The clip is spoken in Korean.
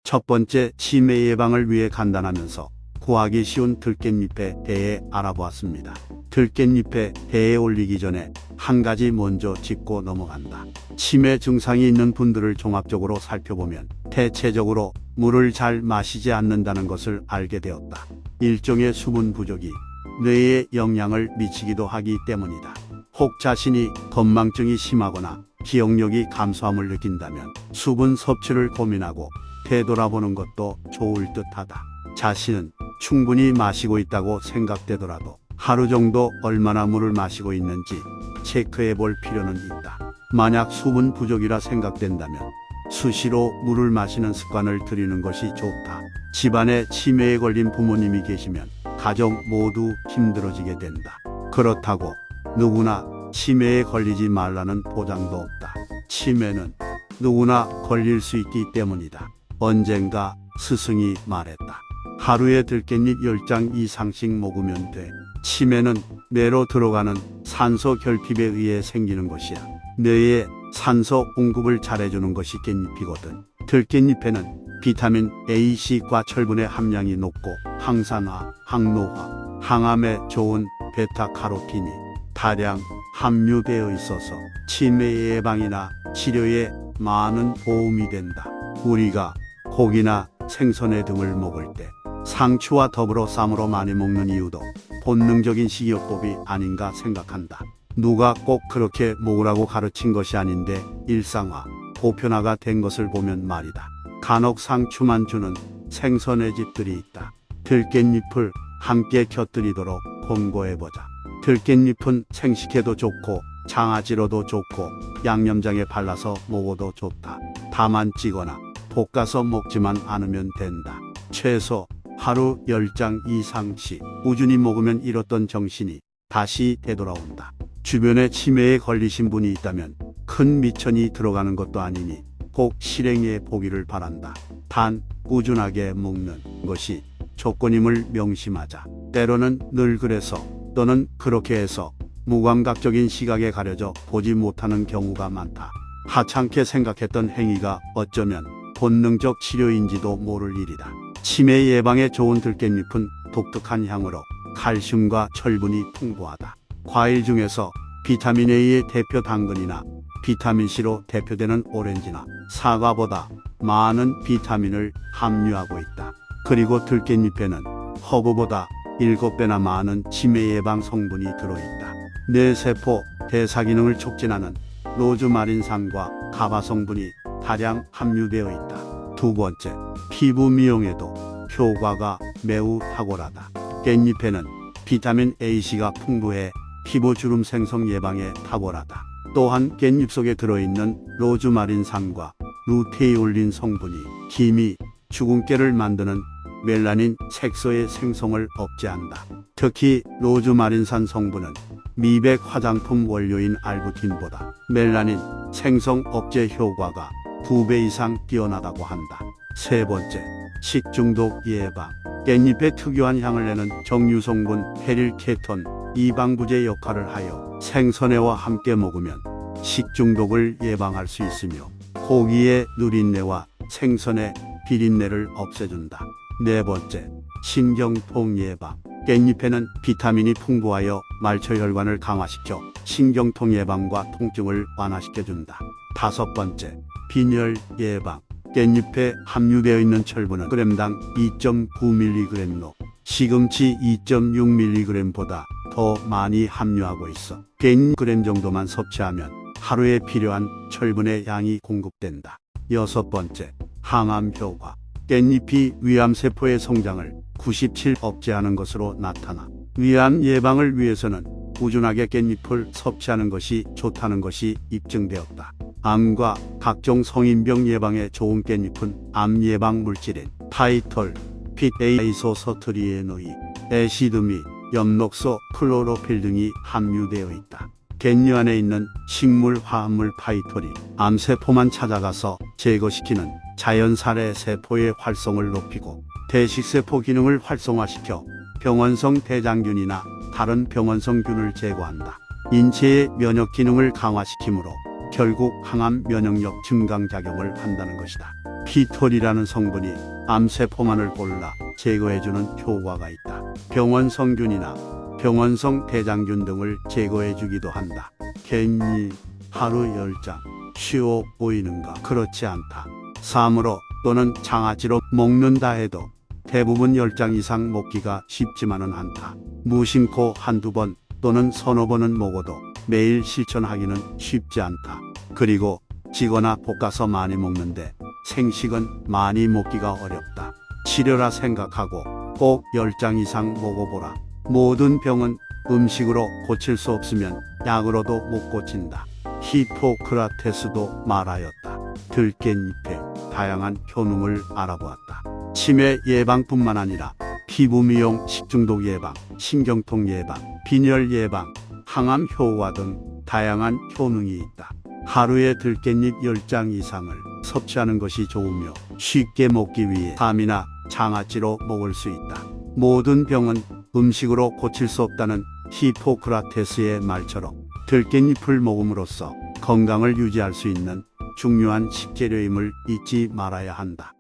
첫 번째, 치매 예방을 위해 간단하면서 구하기 쉬운 들깻잎에 대해 알아보았습니다. 들깻잎에 대에 올리기 전에 한 가지 먼저 짚고 넘어간다. 치매 증상이 있는 분들을 종합적으로 살펴보면 대체적으로 물을 잘 마시지 않는다는 것을 알게 되었다. 일종의 수분 부족이 뇌에 영향을 미치기도 하기 때문이다. 혹 자신이 건망증이 심하거나 기억력이 감소함을 느낀다면 수분 섭취를 고민하고 되돌아보는 것도 좋을 듯하다. 자신은 충분히 마시고 있다고 생각되더라도 하루 정도 얼마나 물을 마시고 있는지 체크해 볼 필요는 있다. 만약 수분 부족이라 생각된다면 수시로 물을 마시는 습관을 들이는 것이 좋다. 집안에 치매에 걸린 부모님이 계시면 가족 모두 힘들어지게 된다. 그렇다고 누구나 치매에 걸리지 말라는 보장도 없다. 치매는 누구나 걸릴 수 있기 때문이다. 언젠가 스승이 말했다. 하루에 들깻잎 10장 이상씩 먹으면 돼. 치매는 뇌로 들어가는 산소 결핍에 의해 생기는 것이야. 뇌에 산소 공급을 잘해주는 것이 깻잎이거든. 들깻잎에는 비타민 A, C과 철분의 함량이 높고 항산화, 항노화, 항암에 좋은 베타카로틴이 다량 함유되어 있어서 치매 예방이나 치료에 많은 도움이 된다. 우리가 고기나 생선회 등을 먹을 때 상추와 더불어 쌈으로 많이 먹는 이유도 본능적인 식이요법이 아닌가 생각한다. 누가 꼭 그렇게 먹으라고 가르친 것이 아닌데 일상화, 보편화가 된 것을 보면 말이다. 간혹 상추만 주는 생선회 집들이 있다. 들깻잎을 함께 곁들이도록 권고해보자. 들깻잎은 생식해도 좋고 장아찌로도 좋고 양념장에 발라서 먹어도 좋다. 다만 찌거나 볶아서 먹지만 않으면 된다. 최소 하루 10장 이상씩 꾸준히 먹으면 잃었던 정신이 다시 되돌아온다. 주변에 치매에 걸리신 분이 있다면 큰 미천이 들어가는 것도 아니니 꼭 실행해 보기를 바란다. 단 꾸준하게 먹는 것이 조건임을 명심하자. 때로는 늘 그래서 또는 그렇게 해서 무감각적인 시각에 가려져 보지 못하는 경우가 많다. 하찮게 생각했던 행위가 어쩌면 본능적 치료인지도 모를 일이다. 치매 예방에 좋은 들깻잎은 독특한 향으로 칼슘과 철분이 풍부하다. 과일 중에서 비타민 A의 대표 당근이나 비타민 C로 대표되는 오렌지나 사과보다 많은 비타민을 함유하고 있다. 그리고 들깻잎에는 허브보다 7배나 많은 치매 예방 성분이 들어있다. 뇌세포 대사 기능을 촉진하는 로즈마린산과 가바 성분이 다량 함유되어 있다. 두 번째, 피부 미용에도 효과가 매우 탁월하다. 깻잎에는 비타민 A,C가 풍부해 피부 주름 생성 예방에 탁월하다. 또한 깻잎 속에 들어있는 로즈마린산과 루테이올린 성분이 기미, 주근깨를 만드는 멜라닌 색소의 생성을 억제한다. 특히 로즈마린산 성분은 미백 화장품 원료인 알부틴보다 멜라닌 생성 억제 효과가 2배 이상 뛰어나다고 한다. 세 번째, 식중독 예방. 깻잎의 특유한 향을 내는 정유 성분 페릴케톤 이방부제 역할을 하여 생선회와 함께 먹으면 식중독을 예방할 수 있으며 고기의 누린내와 생선의 비린내를 없애준다. 네 번째, 신경통 예방. 깻잎에는 비타민이 풍부하여 말초혈관을 강화시켜 신경통 예방과 통증을 완화시켜준다. 다섯 번째, 빈혈 예방. 깻잎에 함유되어 있는 철분은 g당 2.9mg로 시금치 2.6mg보다 더 많이 함유하고 있어 100g 정도만 섭취하면 하루에 필요한 철분의 양이 공급된다. 여섯 번째, 항암 효과. 깻잎이 위암세포의 성장을 97% 억제하는 것으로 나타나 위암 예방을 위해서는 꾸준하게 깻잎을 섭취하는 것이 좋다는 것이 입증되었다. 암과 각종 성인병 예방에 좋은 깻잎은 암 예방 물질인 타이톨, pitA이소서트리에노이, 애시드 및 엽록소, 클로로필 등이 함유되어 있다. 깻잎 안에 있는 식물 화합물 파이톨이 암세포만 찾아가서 제거시키는 자연살해 세포의 활성을 높이고 대식세포 기능을 활성화시켜 병원성 대장균이나 다른 병원성균을 제거한다. 인체의 면역 기능을 강화시키므로 결국 항암 면역력 증강작용을 한다는 것이다. 피톨이라는 성분이 암세포만을 골라 제거해주는 효과가 있다. 병원 성균이나 병원성 대장균 등을 제거해주기도 한다. 갯잎 하루 10장 쉬워 보이는가? 그렇지 않다. 삶으로 또는 장아찌로 먹는다 해도 대부분 10장 이상 먹기가 쉽지만은 않다. 무심코 한두 번 또는 서너 번은 먹어도 매일 실천하기는 쉽지 않다. 그리고 지거나 볶아서 많이 먹는데 생식은 많이 먹기가 어렵다. 치료라 생각하고 꼭 10장 이상 먹어보라. 모든 병은 음식으로 고칠 수 없으면 약으로도 못 고친다. 히포크라테스도 말하였다. 들깻잎의 다양한 효능을 알아보았다. 치매 예방뿐만 아니라 피부 미용, 식중독 예방, 신경통 예방, 빈혈 예방, 항암 효과 등 다양한 효능이 있다. 하루에 들깻잎 10장 이상을 섭취하는 것이 좋으며 쉽게 먹기 위해 담이나 장아찌로 먹을 수 있다. 모든 병은 음식으로 고칠 수 없다는 히포크라테스의 말처럼 들깻잎을 먹음으로써 건강을 유지할 수 있는 중요한 식재료임을 잊지 말아야 한다.